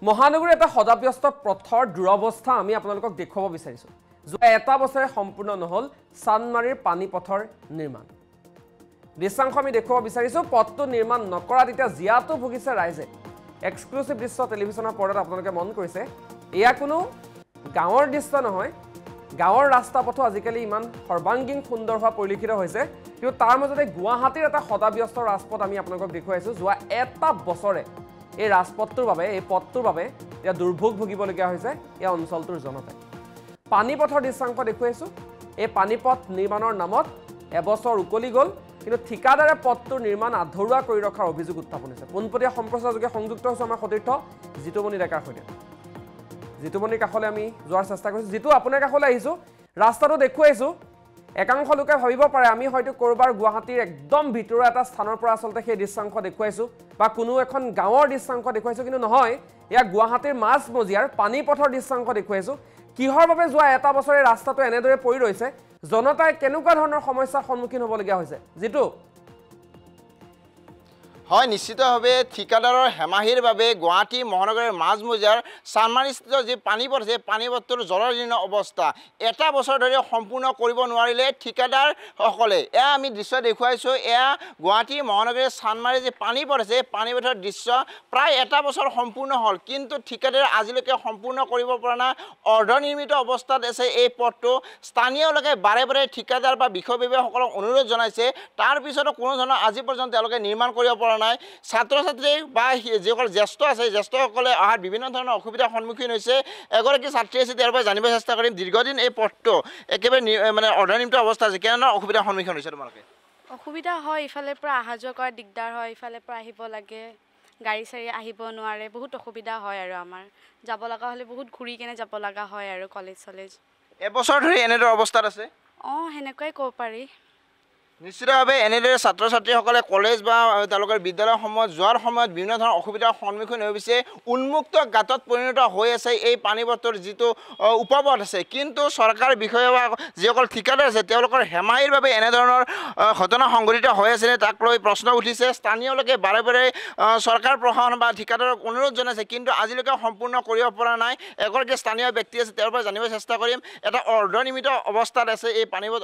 মহানগৰীৰ এটা সদাব্যস্ত পথৰ দুৰৱস্থা আমি আপোনালোকক দেখুৱাব বিচাৰিছোঁ। যোৱা এটা বছৰে সম্পূৰ্ণ নহ'ল চানমাৰীৰ পানী পথৰ নিৰ্মাণ। দৃশ্যাংশ আমি দেখুৱাব বিচাৰিছোঁ। পথটো নিৰ্মাণ নকৰাত এতিয়া জিয়াটো ভুগিছে ৰাইজে। এক্সক্লুচিভ দৃশ্য টেলিভিছনৰ পৰ্দাত আপোনালোকে মন কৰিছে, এয়া কোনো গাঁৱৰ দৃশ্য নহয়। গাঁৱৰ ৰাস্তা পথো আজিকালি ইমান সৰ্বাংগীন সুন্দৰ হোৱা পৰিলক্ষিত হৈছে, কিন্তু তাৰ মাজতে গুৱাহাটীৰ এটা সদাব্যস্ত ৰাজপথ আমি আপোনালোকক দেখুৱাইছোঁ। যোৱা এটা বছৰে এই ৰাজপথটোৰ বাবে, এই পথটোৰ বাবে এতিয়া দুৰ্ভোগ ভুগিবলগীয়া হৈছে এই অঞ্চলটোৰ জনতাই। পানীপথৰ দৃশ্যাংশ দেখুৱাইছোঁ। এই পানীপথ নিৰ্মাণৰ নামত এবছৰ উকলি গ'ল, কিন্তু ঠিকাদাৰে পথটোৰ নিৰ্মাণ আধৰুৱা কৰি ৰখাৰ অভিযোগ উত্থাপন হৈছে। পোনপটীয়া সম্প্ৰচাৰযোগে সংযুক্ত হৈছোঁ আমাৰ সতীৰ্থ জিতুমণি ডেকাৰ সৈতে। জিতুমণিৰ কাষলৈ আমি যোৱাৰ চেষ্টা কৰিছোঁ। যিটো আপোনাৰ কাষলৈ আহিছোঁ, ৰাস্তাটো দেখুৱাইছোঁ। একাংশ লোকে ভাবিব পাৰে আমি হয়তো ক'ৰবাৰ গুৱাহাটীৰ একদম ভিতৰুৱা এটা স্থানৰ পৰা আচলতে সেই দৃশ্যাংশ দেখুৱাইছোঁ বা কোনো এখন গাঁৱৰ দৃশ্যাংশ দেখুৱাইছোঁ, কিন্তু নহয়, এয়া গুৱাহাটীৰ মাজমজিয়াৰ পানীপথৰ দৃশ্যাংশ দেখুৱাইছোঁ। কিহৰ বাবে যোৱা এটা বছৰে ৰাস্তাটো এনেদৰে পৰি ৰৈছে, জনতাই কেনেকুৱা ধৰণৰ সমস্যাৰ সন্মুখীন হ'বলগীয়া হৈছে? যিটো হয়, নিশ্চিতভাৱে ঠিকাদাৰৰ হেমাহিৰ বাবে গুৱাহাটী মহানগৰীৰ মাজমজিয়াৰ চানমাৰীস্থিত যি পানীপথ আছে, পানীপথটোৰ জৰাজীৰ্ণ অৱস্থা এটা বছৰ ধৰি সম্পূৰ্ণ কৰিব নোৱাৰিলে ঠিকাদাৰসকলে। এয়া আমি দৃশ্য দেখুৱাইছোঁ। এয়া গুৱাহাটী মহানগৰীৰ চানমাৰীৰ যি পানীপথ আছে, পানীপথৰ দৃশ্য প্ৰায় এটা বছৰ সম্পূৰ্ণ হ'ল, কিন্তু ঠিকাদাৰে আজিলৈকে সম্পূৰ্ণ কৰিব পৰা নাই। অৰ্ধনিৰ্মিত অৱস্থাত আছে এই পথটো। স্থানীয় লোকে বাৰে বাৰে ঠিকাদাৰ বা বিষয়ববীয়াসকলক অনুৰোধ জনাইছে, তাৰপিছতো কোনো ধৰণৰ আজি পৰ্যন্ত তেওঁলোকে নিৰ্মাণ কৰিব পৰা নাই। ছাত্ৰ ছাত্ৰী বা যিসকল জ্যেষ্ঠ আছে, জ্যেষ্ঠসকলে অহাত বিভিন্ন ধৰণৰ অসুবিধাৰ সন্মুখীন হৈছে। এগৰাকী ছাত্ৰী আছে, তেওঁৰ পৰা জানিব চেষ্টা কৰিম। দীৰ্ঘদিন এই পথটো একেবাৰে মানে অৰ্ধনিৰ্মিত অৱস্থা আছে, কেনেধৰণৰ অসুবিধাৰ সন্মুখীন হৈছে তোমালোকে? অসুবিধা হয়, ইফালে পৰা অহা যোৱা কৰাত দিগদাৰ হয়, ইফালে পৰা আহিব লাগে, গাড়ী চাড়ী আহিব নোৱাৰে, বহুত অসুবিধা হয় আৰু আমাৰ যাব লগা হ'লে বহুত ঘূৰি কেনে যাব লগা হয় আৰু কলেজ চলেজ। এবছৰ ধৰি এনেদৰে অৱস্থাত আছে? সেনেকুৱাই ক'ব পাৰি। নিশ্চিতভাৱে এনেদৰে ছাত্ৰ ছাত্ৰীসকলে কলেজ বা তেওঁলোকৰ বিদ্যালয়সমূহত যোৱাৰ সময়ত বিভিন্ন ধৰণৰ অসুবিধাৰ সন্মুখীন হৈ গৈছে। উন্মুক্ত গাঁতত পৰিণত হৈ আছে এই পানীপথৰ যিটো উপপথ আছে, কিন্তু চৰকাৰ বিষয়া বা যিসকল ঠিকাদাৰ আছে তেওঁলোকৰ হেমাহিৰ বাবে এনেধৰণৰ ঘটনা সংঘটিত হৈ আছে, তাক লৈ প্ৰশ্ন উঠিছে। স্থানীয় লোকে বাৰে বাৰে চৰকাৰ প্ৰশাসন বা ঠিকাদাৰক অনুৰোধ জনাইছে, কিন্তু আজিলৈকে সম্পূৰ্ণ কৰিব পৰা নাই। এগৰাকী স্থানীয় ব্যক্তি আছে, তেওঁৰ পৰা জানিব চেষ্টা কৰিম। এটা অৰ্ধনিৰ্মিত অৱস্থাত আছে এই পানীপথ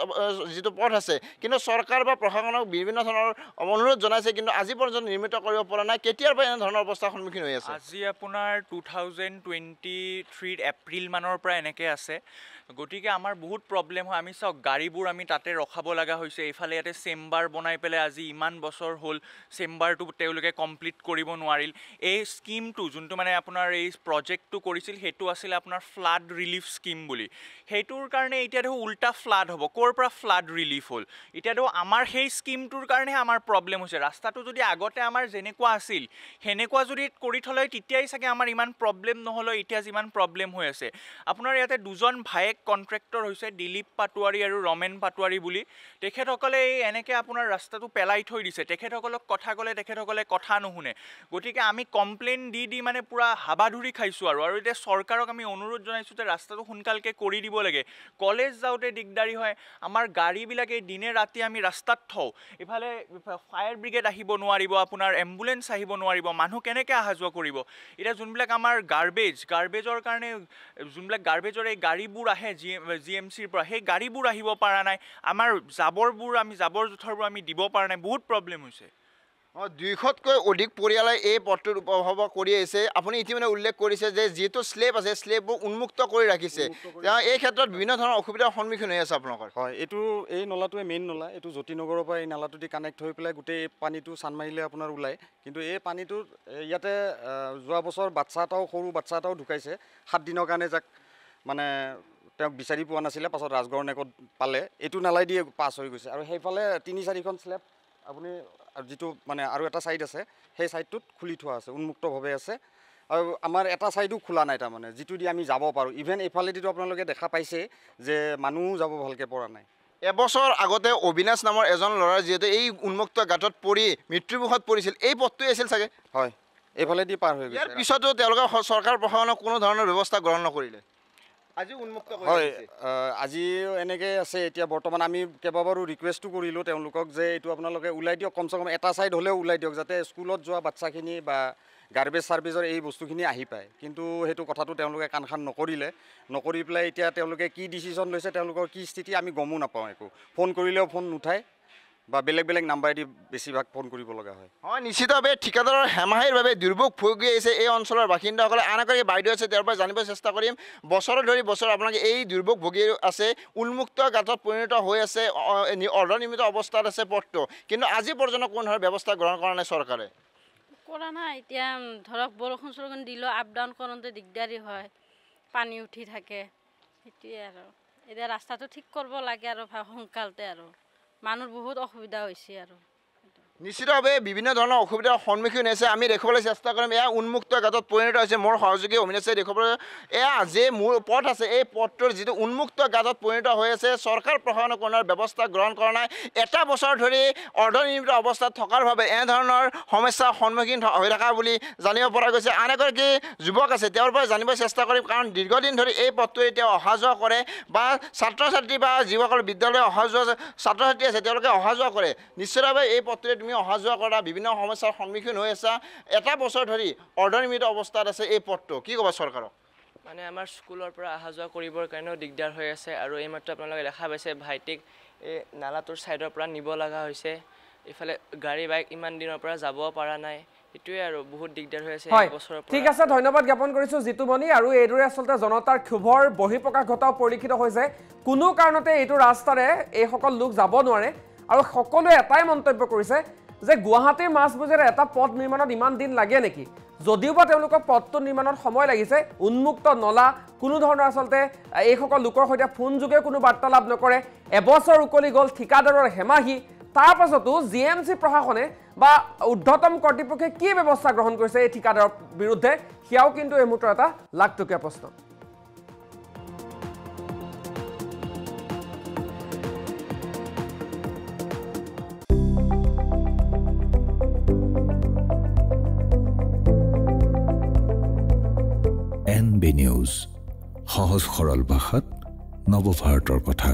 যিটো পথ আছে, কিন্তু চৰকাৰ বা প্ৰশাসনক বিভিন্ন ধৰণৰ অনুৰোধ জনাইছে, কিন্তু আজি পৰ্যন্ত নিৰ্মিত কৰিব পৰা নাই। কেতিয়াৰ পৰা এনেধৰণৰ অৱস্থাৰ সন্মুখীন হৈ আছে? আজি আপোনাৰ 2023 এপ্ৰিল মানৰ পৰা এনেকৈ আছে। গতিকে আমাৰ বহুত প্ৰব্লেম হয়। আমি চাওক, গাড়ীবোৰ আমি তাতে ৰখাব লগা হৈছে। এইফালে ইয়াতে চেম্বাৰ বনাই পেলাই আজি ইমান বছৰ হ'ল চেম্বাৰটো তেওঁলোকে কমপ্লিট কৰিব নোৱাৰিল। এই স্কিমটো যোনটো মানে আপোনাৰ এই প্ৰজেক্টটো কৰিছিল, সেইটো আছিলে আপোনাৰ ফ্লাড ৰিলিফ স্কিম বুলি। সেইটোৰ কাৰণে এতিয়া দেখোন উল্টা ফ্লাড হ'ব। ক'ৰ পৰা ফ্লাড ৰিলিফ হ'ল? এতিয়া দেখোন আমাৰ সেই স্কিমটোৰ কাৰণেহে আমাৰ প্ৰব্লেম হৈছে। ৰাস্তাটো যদি আগতে আমাৰ যেনেকুৱা আছিল সেনেকুৱা যদি কৰি থ'লে তেতিয়াই চাগে আমাৰ ইমান প্ৰব্লেম নহ'লে এতিয়া যিমান প্ৰব্লেম হৈ আছে। আপোনাৰ ইয়াতে দুজন ভায়েক কণ্ট্ৰেক্টৰ হৈছে, দিলীপ পাটোৱাৰী আৰু ৰমেন পাটোৱাৰী বুলি। তেখেতসকলে এই এনেকৈ আপোনাৰ ৰাস্তাটো পেলাই থৈ দিছে। তেখেতসকলক কথা ক'লে তেখেতসকলে কথা নুশুনে। গতিকে আমি কমপ্লেইন দি মানে পূৰা হাবাধুৰি খাইছোঁ আৰু এতিয়া চৰকাৰক আমি অনুৰোধ জনাইছোঁ যে ৰাস্তাটো সোনকালকৈ কৰি দিব লাগে। কলেজ যাওঁতে দিগদাৰী হয়, আমাৰ গাড়ীবিলাকে দিনে ৰাতি আমি ৰাস্তাত থওঁ। ইফালে ফায়াৰ ব্ৰিগেড আহিব নোৱাৰিব, আপোনাৰ এম্বুলেঞ্চ আহিব নোৱাৰিব, মানুহ কেনেকৈ অহা যোৱা কৰিব? এতিয়া যোনবিলাক আমাৰ গাৰ্বেজৰ কাৰণে যোনবিলাক গাৰ্বেজৰ এই গাড়ীবোৰ আহে GMCৰ পৰা, সেই গাড়ীবোৰ আহিব পৰা নাই। আমাৰ জাবৰ জোঁথৰবোৰ আমি দিব পৰা নাই। বহুত প্ৰব্লেম হৈছে। 200তকৈ অধিক পৰিয়ালে এই পথটোৰ উপভোগ কৰি আহিছে। আপুনি ইতিমধ্যে উল্লেখ কৰিছে যে যিহেতু স্লেব আছে, স্লেববোৰ উন্মুক্ত কৰি ৰাখিছে। এই ক্ষেত্ৰত বিভিন্ন ধৰণৰ অসুবিধাৰ সন্মুখীন হৈ আছে আপোনালোকৰ? হয়, এই নলাটোৱে মেইন নলা। এইটো জ্যোতিনগৰৰ পৰা এই নালাটো দি কানেক্ট হৈ পেলাই গোটেই পানীটো চানমাৰীলৈ আপোনাৰ ওলায়। কিন্তু এই পানীটোৰ ইয়াতে যোৱা বছৰ সৰু বাচ্চা এটাও ঢুকাইছে। 7 দিনৰ কাৰণে যাক মানে তেওঁক বিচাৰি পোৱা নাছিলে, পাছত ৰাজগড় নেকত পালে। এইটো নালাই দিয়ে পাছ হৈ গৈছে। আৰু সেইফালে 3-4খন স্লেব আপুনি যিটো মানে আৰু এটা ছাইড আছে, সেই ছাইডটোত খুলি থোৱা আছে, উন্মুক্তভাৱে আছে। আৰু আমাৰ এটা ছাইডো খোলা নাই, তাৰমানে যিটো দি আমি যাব পাৰোঁ। ইভেন এইফালেদিতো আপোনালোকে দেখা পাইছে যে মানুহো যাব ভালকৈ পৰা নাই। এবছৰ আগতে অবিনাশ নামৰ এজন ল'ৰাৰ যিহেতু এই উন্মুক্ত গাঁতত পৰি মৃত্যুমুখত পৰিছিল, এই পথটোৱে আছিল চাগে? হয়, এইফালেদি পাৰ হৈ গৈছে। ইয়াৰ পিছতো তেওঁলোকে চৰকাৰ প্ৰশাসনক কোনো ধৰণৰ ব্যৱস্থা গ্ৰহণ নকৰিলে। আজি উন্মুক্ত হয়, আজিও এনেকৈ আছে। এতিয়া বৰ্তমান আমি কেইবাবাৰো ৰিকুৱেষ্টো কৰিলোঁ তেওঁলোকক যে এইটো আপোনালোকে ওলাই দিয়ক, কমচে কম এটা ছাইড হ'লেও ওলাই দিয়ক, যাতে স্কুলত যোৱা বাচ্চাখিনি বা গাৰ্বেজ চাৰ্বেজৰ এই বস্তুখিনি আহি পায়, কিন্তু সেইটো কথাটো তেওঁলোকে কাণ খান নকৰি পেলাই এতিয়া তেওঁলোকে কি ডিচিশ্যন লৈছে, তেওঁলোকৰ কি স্থিতি আমি গমো নাপাওঁ একো। ফোন কৰিলেও ফোন নুঠায় বা বেলেগ নাম্বাৰেদি বেছিভাগ ফোন কৰিব লগা হয়। হয়, নিশ্চিতভাৱে ঠিকাদাৰৰ হেমাহিৰ বাবে দুৰ্ভোগ ভুগি আহিছে এই অঞ্চলৰ বাসিন্দাসকলে। আন এগৰাকী বাইদেউ আছে, তেওঁৰ পৰা জানিব চেষ্টা কৰিম। বছৰ ধৰি আপোনালোকে এই দুৰ্ভোগ ভুগি আছে, উন্মুক্ত গাঁতত পৰিণত হৈ আছে, অৰ্ধনিৰ্মিত অৱস্থাত আছে পথটো, কিন্তু আজি পৰ্যন্ত কোনো ধৰণৰ ব্যৱস্থা গ্ৰহণ কৰা নাই চৰকাৰে। কৰা নাই। এতিয়া ধৰক বৰষুণ চৰষুণ দিলেও আপ ডাউন কৰোঁতে দিগদাৰী হয়, পানী উঠি থাকে, সেইটোৱে আৰু। এতিয়া ৰাস্তাটো ঠিক কৰিব লাগে আৰু সোনকালতে, আৰু মানুহৰ বহুত অসুবিধা হৈছে আৰু। নিশ্চিতভাৱে বিভিন্ন ধৰণৰ অসুবিধাৰ সন্মুখীন হৈছে। আমি দেখুৱাবলৈ চেষ্টা কৰিম। এয়া উন্মুক্ত গাঁতত পৰিণত হৈছে। মোৰ সহযোগী অমিনাশে দেখুৱাবলৈ, এয়া যে মূল পথ আছে, এই পথটোৰ যিটো উন্মুক্ত গাঁতত পৰিণত হৈ আছে, চৰকাৰ প্ৰশাসনে কোনো ব্যৱস্থা গ্ৰহণ কৰা নাই। এটা বছৰ ধৰি অৰ্ধনিৰ্মিত অৱস্থাত থকাৰ বাবে এনেধৰণৰ সমস্যাৰ সন্মুখীন হৈ থকা বুলি জানিব পৰা গৈছে। আন এগৰাকী যুৱক আছে, তেওঁৰ পৰা জানিব চেষ্টা কৰিম, কাৰণ দীৰ্ঘদিন ধৰি এই পথটোৱে তেওঁ অহা যোৱা কৰে, বা ছাত্ৰ ছাত্ৰী বা যিসকল বিদ্যালয় অহা যোৱা ছাত্ৰ ছাত্ৰী আছে তেওঁলোকে অহা যোৱা কৰে। নিশ্চিতভাৱে এই পথটোৱে তুমি অহা যোৱা কৰা বিভিন্ন সমস্যাৰ সন্মুখীন হৈ আছা। এটা বছৰ ধৰি অৰ্ধনিৰ্মিত অৱস্থাত আছে এই পথটো, কি ক'বা চৰকাৰক? মানে আমাৰ স্কুলৰ পৰা অহা যোৱা কৰিবৰ কাৰণেও দিগদাৰ হৈ আছে, আৰু এইমাত্ৰ আপোনালোকে দেখা পাইছে ভাইটিক এই নালাটোৰ ছাইডৰ পৰা নিব লগা হৈছে। ইফালে গাড়ী বাইক ইমান দিনৰ পৰা যাব পৰা নাই, সেইটোৱে আৰু বহুত দিগদাৰ হৈ আছে বছৰৰ পৰা। ঠিক আছে, ধন্যবাদ জ্ঞাপন কৰিছোঁ জিতুমণি। আৰু এইদৰে আচলতে জনতাৰ ক্ষোভৰ বহিঃপ্ৰকাশ ঘটাও পৰিলক্ষিত হৈছে। কোনো কাৰণতে এইটো ৰাস্তাৰে এইসকল লোক যাব নোৱাৰে, আৰু সকলোৱে এটাই মন্তব্য কৰিছে যে গুৱাহাটীৰ মাজমজিয়াৰ এটা পথ নিৰ্মাণত ইমান দিন লাগে নেকি? যদিওবা তেওঁলোকক পথটো নিৰ্মাণত সময় লাগিছে, উন্মুক্ত নলা, কোনো ধৰণৰ আচলতে এইসকল লোকৰ সৈতে ফোনযোগে কোনো বাৰ্তালাপ নকৰে। এবছৰ উকলি গ'ল ঠিকাদাৰৰ হেমাহি, তাৰ পাছতো GMC প্ৰশাসনে বা ঊৰ্ধ্বতম কৰ্তৃপক্ষই কি ব্যৱস্থা গ্ৰহণ কৰিছে এই ঠিকাদাৰৰ বিৰুদ্ধে, সেয়াও কিন্তু এই মুহূৰ্তৰ এটা লাখটকীয়া প্ৰশ্ন। NB নিউজ, সহজ সৰল ভাষাত নৱভাৰতৰ কথা।